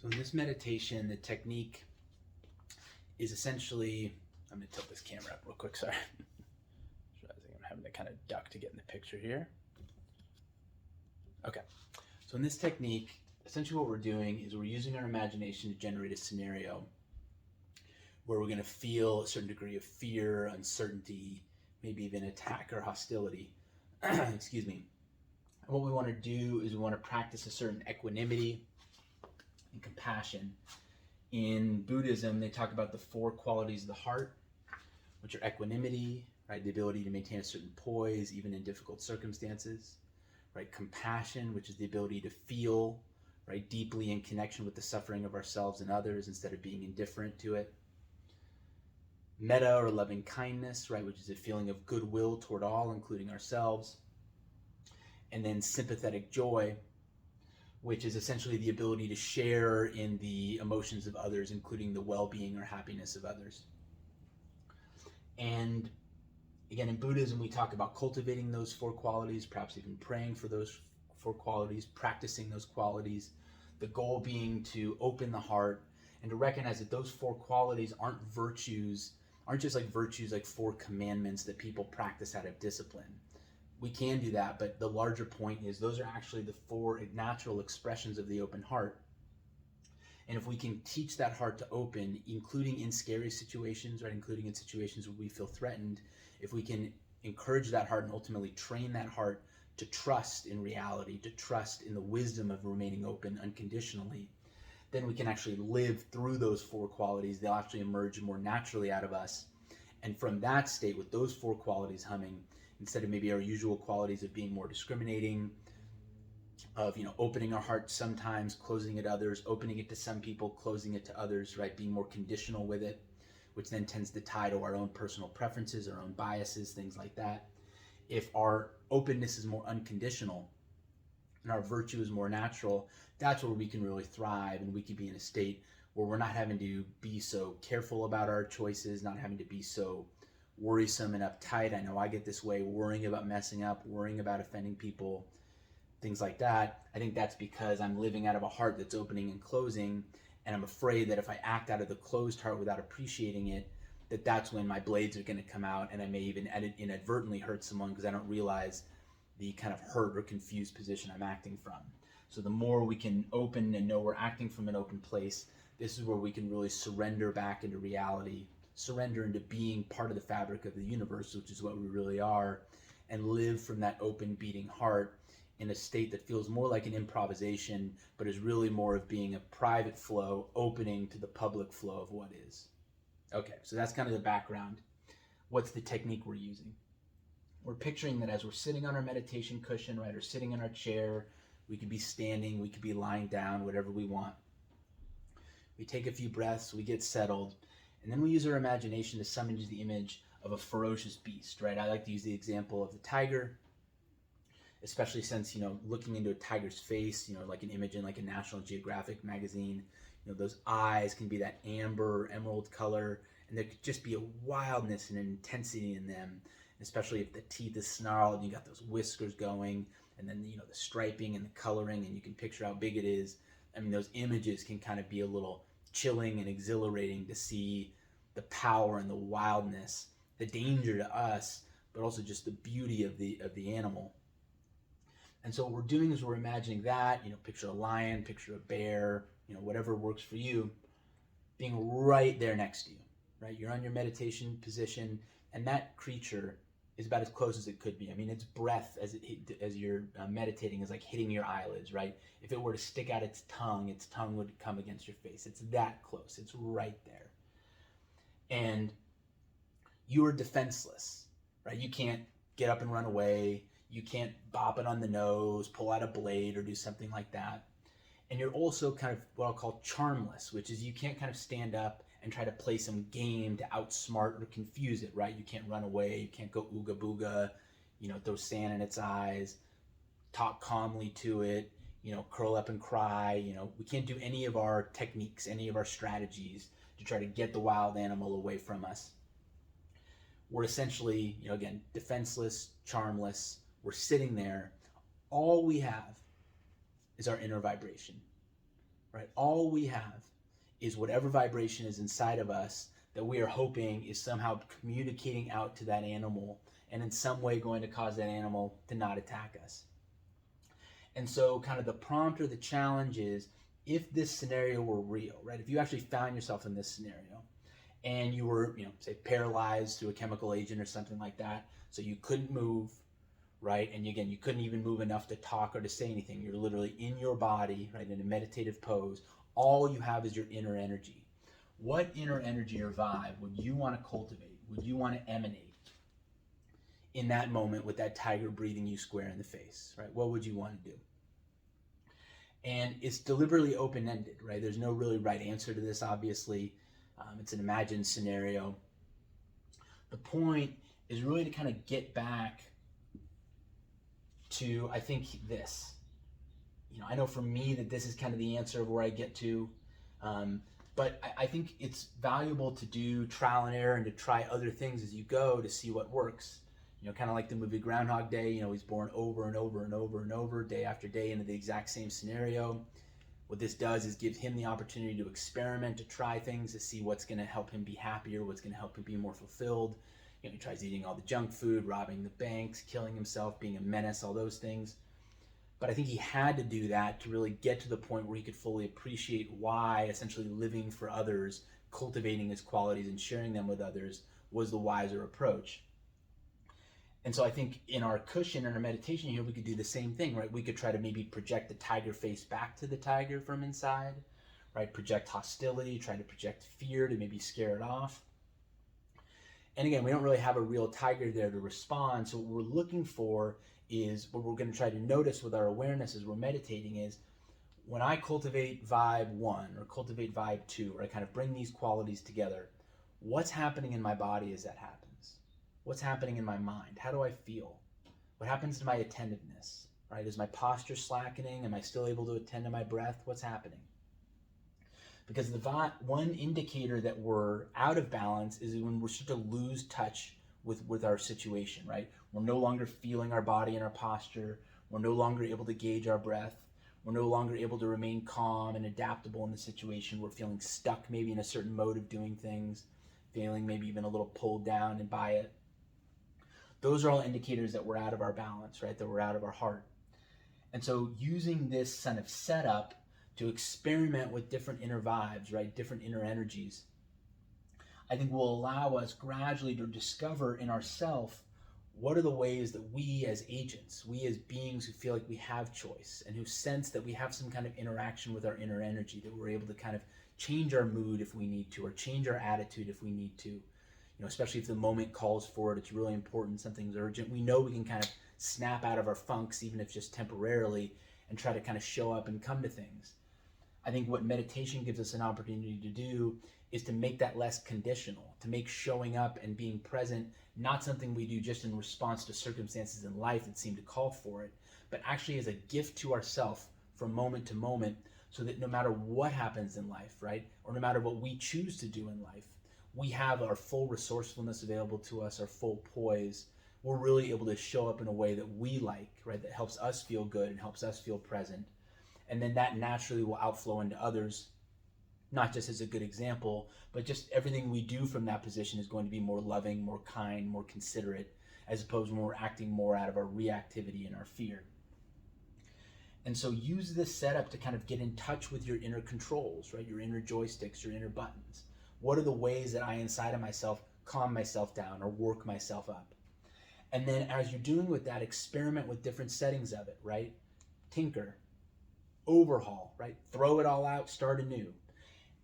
So in this meditation, the technique is essentially, I'm going to tilt this camera up real quick, sorry. Realizing I'm having to kind of duck to get in the picture here. Okay, so in this technique, essentially what we're doing is we're using our imagination to generate a scenario where we're going to feel a certain degree of fear, uncertainty, maybe even attack or hostility. Excuse me. And what we want to do is we want to practice a certain equanimity and compassion. In Buddhism, they talk about the 4 qualities of the heart, which are equanimity, right? The ability to maintain a certain poise even in difficult circumstances, right? Compassion, which is the ability to feel, right, deeply in connection with the suffering of ourselves and others instead of being indifferent to it. Metta, or loving kindness, right, which is a feeling of goodwill toward all, including ourselves. And then sympathetic joy, which is essentially the ability to share in the emotions of others, including the well-being or happiness of others. And again, in Buddhism, we talk about cultivating those 4 qualities, perhaps even praying for those 4 qualities, practicing those qualities, the goal being to open the heart and to recognize that those 4 qualities aren't just like virtues, like 4 commandments that people practice out of discipline. We can do that, but the larger point is those are actually the 4 natural expressions of the open heart. And if we can teach that heart to open, including in scary situations, right, including in situations where we feel threatened, if we can encourage that heart and ultimately train that heart to trust in reality, to trust in the wisdom of remaining open unconditionally, then we can actually live through those 4 qualities. They'll actually emerge more naturally out of us. And from that state, with those 4 qualities humming, instead of maybe our usual qualities of being more discriminating, of opening our heart sometimes, closing it others, opening it to some people, closing it to others, right? Being more conditional with it, which then tends to tie to our own personal preferences, our own biases, things like that. If our openness is more unconditional and our virtue is more natural, that's where we can really thrive, and we can be in a state where we're not having to be so careful about our choices, not having to be so worrisome and uptight. I know I get this way, worrying about messing up, worrying about offending people, things like that. I think that's because I'm living out of a heart that's opening and closing, and I'm afraid that if I act out of the closed heart without appreciating it, that's when my blades are going to come out, and I may even inadvertently hurt someone because I don't realize the kind of hurt or confused position I'm acting from. So the more we can open and know we're acting from an open place, this is where we can really surrender back into reality, surrender into being part of the fabric of the universe, which is what we really are, and live from that open beating heart in a state that feels more like an improvisation, but is really more of being a private flow, opening to the public flow of what is. Okay, so that's kind of the background. What's the technique we're using? We're picturing that as we're sitting on our meditation cushion, right, or sitting in our chair, we could be standing, we could be lying down, whatever we want. We take a few breaths, we get settled, and then we use our imagination to summon the image of a ferocious beast, right? I like to use the example of the tiger, especially since, looking into a tiger's face, like an image in like a National Geographic magazine, those eyes can be that amber or emerald color, and there could just be a wildness and an intensity in them, especially if the teeth is snarled and you got those whiskers going, and then, the striping and the coloring, and you can picture how big it is. I mean, those images can kind of be a little chilling and exhilarating to see the power and the wildness, the danger to us, but also just the beauty of the animal. And so what we're doing is we're imagining that, picture a lion, picture a bear, whatever works for you, being right there next to you, right? You're on your meditation position, and that creature is about as close as it could be. I mean, its breath as you're meditating is like hitting your eyelids, right? If it were to stick out its tongue would come against your face. It's that close. It's right there. And you are defenseless, right? You can't get up and run away. You can't bop it on the nose, pull out a blade, or do something like that. And you're also kind of what I'll call charmless, which is you can't kind of stand up and try to play some game to outsmart or confuse it, right? You can't run away, you can't go ooga booga, throw sand in its eyes, talk calmly to it, curl up and cry. We can't do any of our techniques, any of our strategies to try to get the wild animal away from us. We're essentially, again, defenseless, charmless. We're sitting there. All we have is our inner vibration. right? All we have is whatever vibration is inside of us that we are hoping is somehow communicating out to that animal and in some way going to cause that animal to not attack us. And so kind of the prompt or the challenge is, if this scenario were real, right? If you actually found yourself in this scenario and you were, say paralyzed through a chemical agent or something like that, so you couldn't move, right? And again, you couldn't even move enough to talk or to say anything. You're literally in your body, right, in a meditative pose. All you have is your inner energy. What inner energy or vibe would you want to cultivate? Would you want to emanate in that moment with that tiger breathing you square in the face, right? What would you want to do? And it's deliberately open-ended, right? There's no really right answer to this, obviously. It's an imagined scenario. The point is really to kind of get back to, I think, this. I know for me that this is kind of the answer of where I get to, but I think it's valuable to do trial and error and to try other things as you go to see what works. Kind of like the movie Groundhog Day, he's born over and over and over and over, day after day, into the exact same scenario. What this does is give him the opportunity to experiment, to try things, to see what's going to help him be happier, what's going to help him be more fulfilled. He tries eating all the junk food, robbing the banks, killing himself, being a menace, all those things. But I think he had to do that to really get to the point where he could fully appreciate why essentially living for others, cultivating his qualities and sharing them with others was the wiser approach. And so I think in our cushion, in our meditation here, we could do the same thing, right? We could try to maybe project the tiger face back to the tiger from inside, right? Project hostility, try to project fear to maybe scare it off. And again, we don't really have a real tiger there to respond. So what we're looking for is, what we're going to try to notice with our awareness as we're meditating is, when I cultivate vibe 1 or cultivate vibe 2, or I kind of bring these qualities together, what's happening in my body as that happens? What's happening in my mind? How do I feel? What happens to my attentiveness, right? Is my posture slackening? Am I still able to attend to my breath? What's happening? Because the one indicator that we're out of balance is when we're starting to lose touch with our situation, right? We're no longer feeling our body and our posture. We're no longer able to gauge our breath. We're no longer able to remain calm and adaptable in the situation. We're feeling stuck maybe in a certain mode of doing things, feeling maybe even a little pulled down and by it. Those are all indicators that we're out of our balance, right? That we're out of our heart. And so using this kind of setup to experiment with different inner vibes, right? Different inner energies, I think will allow us gradually to discover in ourselves what are the ways that we as agents, we as beings who feel like we have choice and who sense that we have some kind of interaction with our inner energy, that we're able to kind of change our mood if we need to, or change our attitude if we need to. Especially if the moment calls for it, it's really important, something's urgent. We know we can kind of snap out of our funks, even if just temporarily, and try to kind of show up and come to things. I think what meditation gives us an opportunity to do is to make that less conditional, to make showing up and being present not something we do just in response to circumstances in life that seem to call for it, but actually as a gift to ourselves from moment to moment, so that no matter what happens in life, right, or no matter what we choose to do in life, we have our full resourcefulness available to us, our full poise. We're really able to show up in a way that we like, right, that helps us feel good and helps us feel present. And then that naturally will outflow into others, not just as a good example, but just everything we do from that position is going to be more loving, more kind, more considerate, as opposed to when we're acting more out of our reactivity and our fear. And so use this setup to kind of get in touch with your inner controls, right, your inner joysticks, your inner buttons. What are the ways that I inside of myself calm myself down or work myself up? And then as you're doing with that, experiment with different settings of it, right? Tinker, overhaul, right? Throw it all out, start anew.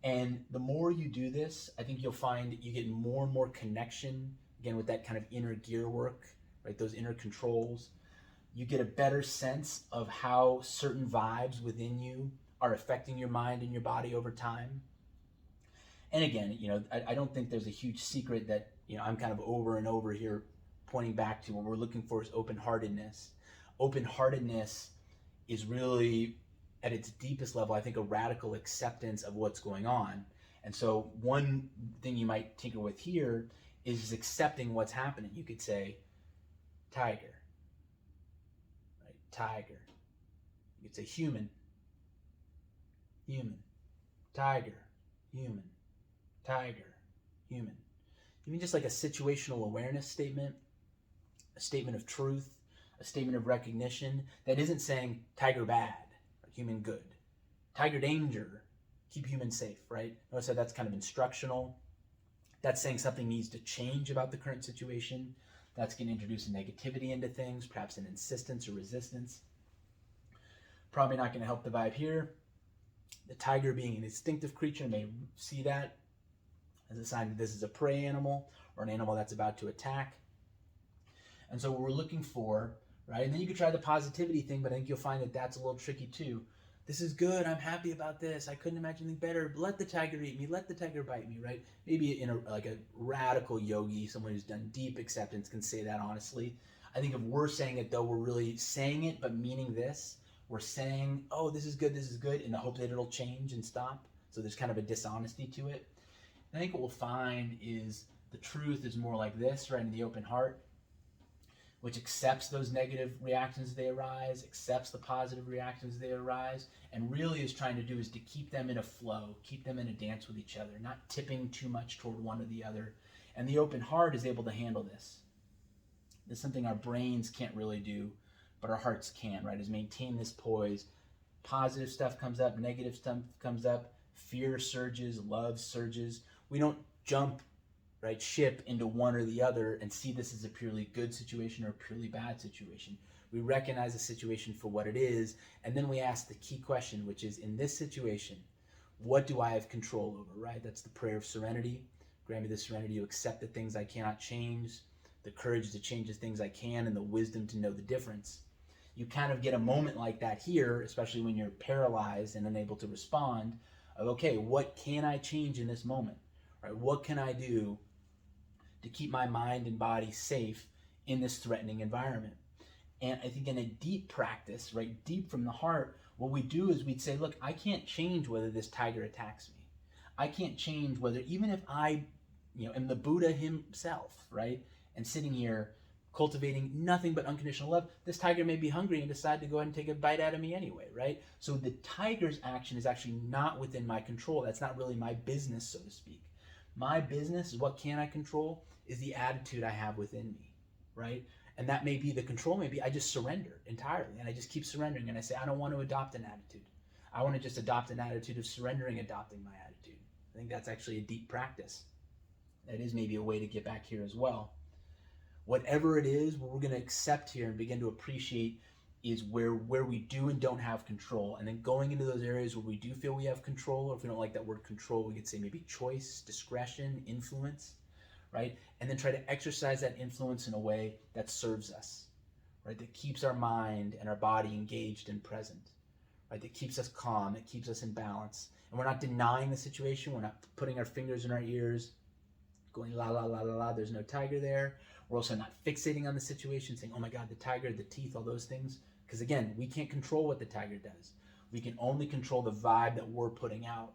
And the more you do this, I think you'll find you get more and more connection, again, with that kind of inner gear work, right? Those inner controls. You get a better sense of how certain vibes within you are affecting your mind and your body over time. And again, I don't think there's a huge secret that, I'm kind of over and over here pointing back to what we're looking for is open-heartedness. Open-heartedness is really, at its deepest level, I think, a radical acceptance of what's going on. And so one thing you might tinker with here is just accepting what's happening. You could say, tiger, right? Tiger. You could say human. human, tiger, human, tiger, human. Even just like a situational awareness statement, a statement of truth, a statement of recognition that isn't saying tiger bad or human good, tiger danger, keep human safe, right? Notice how that's kind of instructional. That's saying something needs to change about the current situation. That's going to introduce negativity into things, perhaps an insistence or resistance. Probably not going to help the vibe here. The tiger, being an instinctive creature, may see that as a sign that this is a prey animal or an animal that's about to attack. And so what we're looking for, right? And then you could try the positivity thing, but I think you'll find that that's a little tricky too. This is good. I'm happy about this. I couldn't imagine anything better. Let the tiger eat me. Let the tiger bite me, right? Maybe in like a radical yogi, someone who's done deep acceptance can say that honestly. I think if we're saying it though, we're really saying it, but meaning this. We're saying, oh, this is good, in the hope that it'll change and stop. So there's kind of a dishonesty to it. And I think what we'll find is the truth is more like this, right? In the open heart, which accepts those negative reactions as they arise, accepts the positive reactions as they arise, and really is trying to do is to keep them in a flow, keep them in a dance with each other, not tipping too much toward one or the other. And the open heart is able to handle this. This is something our brains can't really do, but our hearts can, right? Is maintain this poise. Positive stuff comes up, negative stuff comes up, fear surges, love surges. We don't jump, right, ship into one or the other and see this as a purely good situation or a purely bad situation. We recognize the situation for what it is, and then we ask the key question, which is, in this situation, what do I have control over, right? That's the prayer of serenity. Grant me the serenity to accept the things I cannot change, the courage to change the things I can, and the wisdom to know the difference. You kind of get a moment like that here, especially when you're paralyzed and unable to respond, of, okay, what can I change in this moment, right? What can I do to keep my mind and body safe in this threatening environment? And I think in a deep practice, right, deep from the heart, what we do is we'd say, look, I can't change whether this tiger attacks me. I can't change whether, even if I, am the Buddha himself, right, and sitting here cultivating nothing but unconditional love, this tiger may be hungry and decide to go ahead and take a bite out of me anyway, right? So the tiger's action is actually not within my control. That's not really my business, so to speak. My business is what can I control is the attitude I have within me, right? And that may be the control, maybe I just surrender entirely and I just keep surrendering and I say, I don't want to adopt an attitude. I want to just adopt an attitude of surrendering, adopting my attitude. I think that's actually a deep practice. That is maybe a way to get back here as well. Whatever it is, what we're going to accept here and begin to appreciate is where we do and don't have control. And then going into those areas where we do feel we have control, or if we don't like that word control, we could say maybe choice, discretion, influence, right? And then try to exercise that influence in a way that serves us, right? That keeps our mind and our body engaged and present, right? That keeps us calm, that keeps us in balance. And we're not denying the situation. We're not putting our fingers in our ears, going la, la, la, la, la, there's no tiger there. We're also not fixating on the situation, saying, oh my God, the tiger, the teeth, all those things. Because again, we can't control what the tiger does. We can only control the vibe that we're putting out.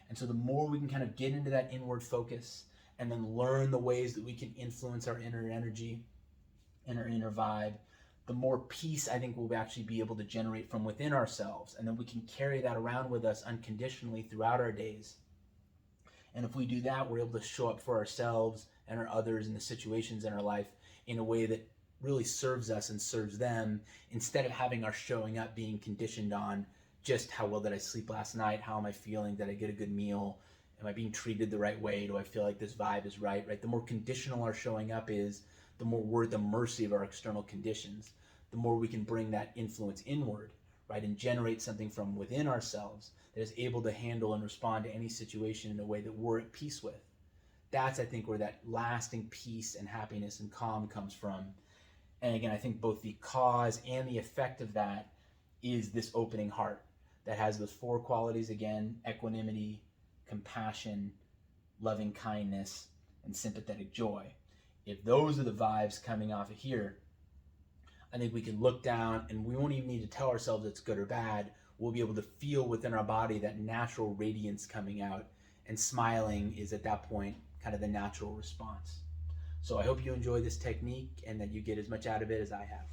And so the more we can kind of get into that inward focus and then learn the ways that we can influence our inner energy and our inner vibe, the more peace I think we'll actually be able to generate from within ourselves. And then we can carry that around with us unconditionally throughout our days. And if we do that, we're able to show up for ourselves and our others and the situations in our life in a way that really serves us and serves them, instead of having our showing up being conditioned on just how well did I sleep last night, how am I feeling, did I get a good meal, am I being treated the right way, do I feel like this vibe is right? The more conditional our showing up is, the more we're at the mercy of our external conditions, the more we can bring that influence inward, right, and generate something from within ourselves that is able to handle and respond to any situation in a way that we're at peace with. That's, I think, where that lasting peace and happiness and calm comes from. And again, I think both the cause and the effect of that is this opening heart that has those four qualities again: equanimity, compassion, loving kindness, and sympathetic joy. If those are the vibes coming off of here, I think we can look down and we won't even need to tell ourselves it's good or bad. We'll be able to feel within our body that natural radiance coming out, and smiling is at that point kind of the natural response. So I hope you enjoy this technique and that you get as much out of it as I have.